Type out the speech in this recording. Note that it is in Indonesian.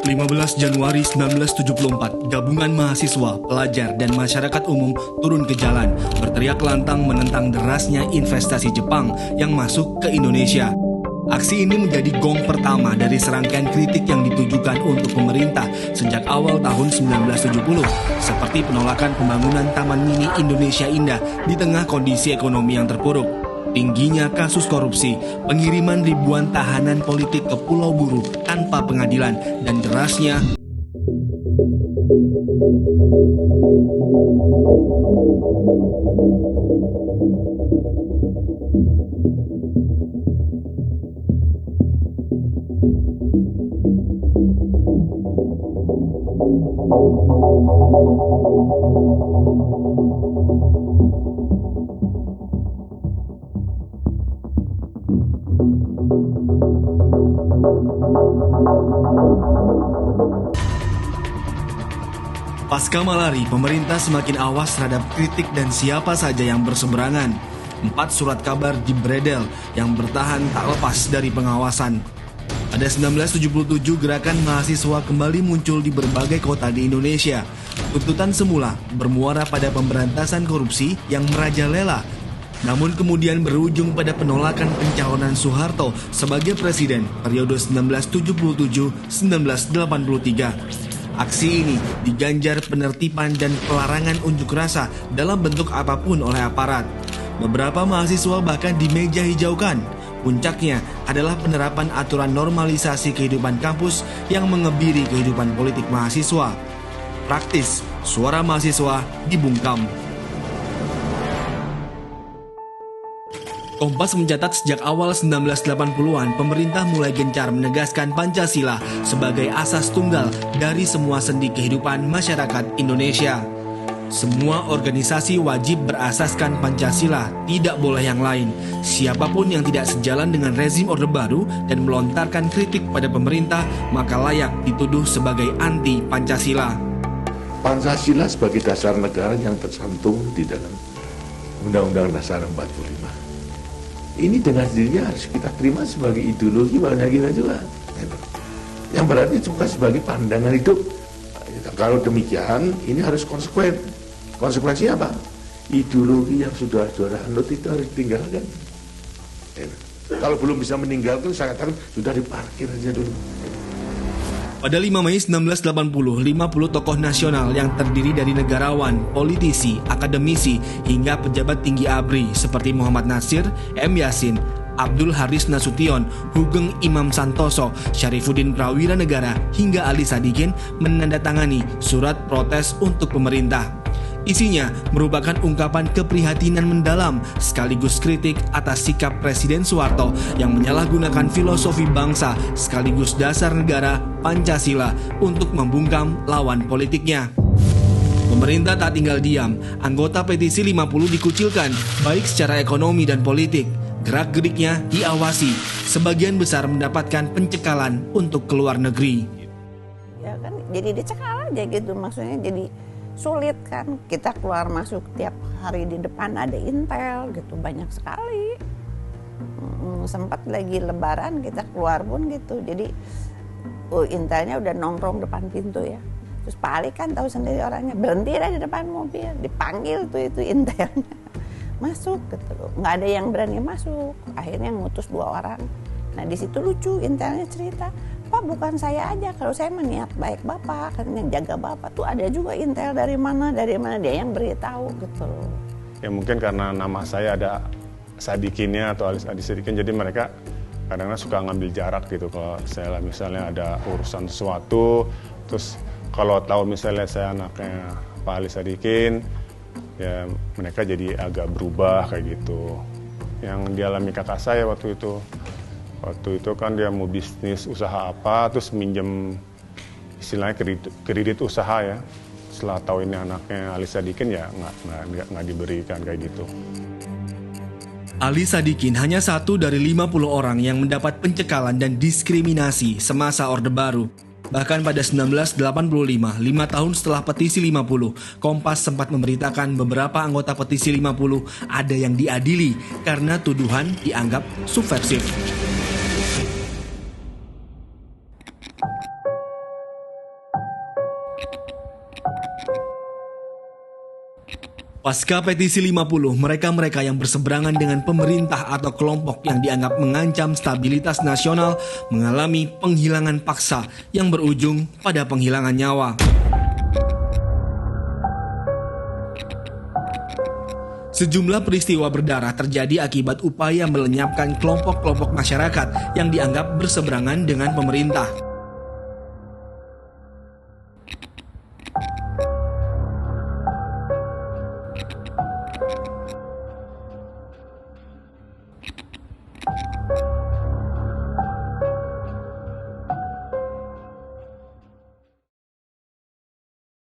15 Januari 1974, gabungan mahasiswa, pelajar, dan masyarakat umum turun ke jalan, berteriak lantang menentang derasnya investasi Jepang yang masuk ke Indonesia. Aksi ini menjadi gong pertama dari serangkaian kritik yang ditujukan untuk pemerintah sejak awal tahun 1970, seperti penolakan pembangunan Taman Mini Indonesia Indah di tengah kondisi ekonomi yang terpuruk, tingginya kasus korupsi, pengiriman ribuan tahanan politik ke Pulau Buru tanpa pengadilan, dan derasnya Pasca Malari, pemerintah semakin awas terhadap kritik dan siapa saja yang berseberangan. 4 surat kabar dibredel yang bertahan tak lepas dari pengawasan. Pada 1977, gerakan mahasiswa kembali muncul di berbagai kota di Indonesia. Tuntutan semula bermuara pada pemberantasan korupsi yang merajalela, namun kemudian berujung pada penolakan pencalonan Soeharto sebagai presiden periode 1977-1983. Aksi ini diganjar penertiban dan pelarangan unjuk rasa dalam bentuk apapun oleh aparat. Beberapa mahasiswa bahkan dimeja hijaukan. Puncaknya adalah penerapan aturan normalisasi kehidupan kampus yang mengebiri kehidupan politik mahasiswa. Praktis, suara mahasiswa dibungkam. Kompas mencatat sejak awal 1980-an, pemerintah mulai gencar menegaskan Pancasila sebagai asas tunggal dari semua sendi kehidupan masyarakat Indonesia. Semua organisasi wajib berasaskan Pancasila, tidak boleh yang lain. Siapapun yang tidak sejalan dengan rezim Orde Baru dan melontarkan kritik pada pemerintah, maka layak dituduh sebagai anti-Pancasila. Pancasila sebagai dasar negara yang tercantum di dalam Undang-Undang Dasar 45. Ini dengan sendirinya harus kita terima sebagai ideologi bangsa kita juga. Yang berarti juga sebagai pandangan hidup. Kalau demikian, ini harus konsekuen. Konsekuensinya apa? Ideologi yang sudah anut itu harus ditinggalkan. Kalau belum bisa meninggalkan, saya katakan sudah diparkir aja dulu. Pada 5 Mei 1980, 50 tokoh nasional yang terdiri dari negarawan, politisi, akademisi, hingga pejabat tinggi ABRI seperti Muhammad Nasir, M. Yasin, Abdul Haris Nasution, Hugeng Imam Santoso, Syarifuddin Prawira Negara, hingga Ali Sadikin menandatangani surat protes untuk pemerintah. Isinya merupakan ungkapan keprihatinan mendalam sekaligus kritik atas sikap Presiden Soeharto yang menyalahgunakan filosofi bangsa sekaligus dasar negara Pancasila untuk membungkam lawan politiknya. Pemerintah tak tinggal diam, anggota petisi 50 dikucilkan baik secara ekonomi dan politik. Gerak-geriknya diawasi, sebagian besar mendapatkan pencekalan untuk keluar negeri. Ya kan, jadi dicekal aja gitu, maksudnya jadi sulit kan, kita keluar masuk tiap hari di depan ada intel gitu, banyak sekali. Sempat lagi lebaran kita keluar pun gitu, jadi intelnya udah nongkrong depan pintu ya. Terus Pak Ali kan tahu sendiri orangnya, berhenti lah di depan mobil, dipanggil tuh itu intelnya masuk gitu, nggak ada yang berani masuk. Akhirnya ngutus 2 orang. Nah di situ lucu, intelnya cerita, Pak bukan saya aja, kalau saya meniat baik Bapak, kan yang jaga Bapak tuh ada juga intel dari mana dia yang beritahu gitu. Ya mungkin karena nama saya ada Sadikinnya atau Adi Sadikin, jadi mereka kadang-kadang suka ngambil jarak gitu. Kalau saya misalnya ada urusan sesuatu, terus kalau tahu misalnya saya anaknya Pak Ali Sadikin, ya mereka jadi agak berubah kayak gitu. Yang dialami kakak saya waktu itu kan dia mau bisnis usaha apa, terus minjem istilahnya kredit usaha ya. Setelah tahu ini anaknya Ali Sadikin ya nggak diberikan kayak gitu. Ali Sadikin hanya satu dari 50 orang yang mendapat pencekalan dan diskriminasi semasa Orde Baru. Bahkan pada 1985, 5 tahun setelah petisi 50, Kompas sempat memberitakan beberapa anggota petisi 50 ada yang diadili karena tuduhan dianggap subversif. Pasca petisi 50, mereka-mereka yang berseberangan dengan pemerintah atau kelompok yang dianggap mengancam stabilitas nasional mengalami penghilangan paksa yang berujung pada penghilangan nyawa. Sejumlah peristiwa berdarah terjadi akibat upaya melenyapkan kelompok-kelompok masyarakat yang dianggap berseberangan dengan pemerintah.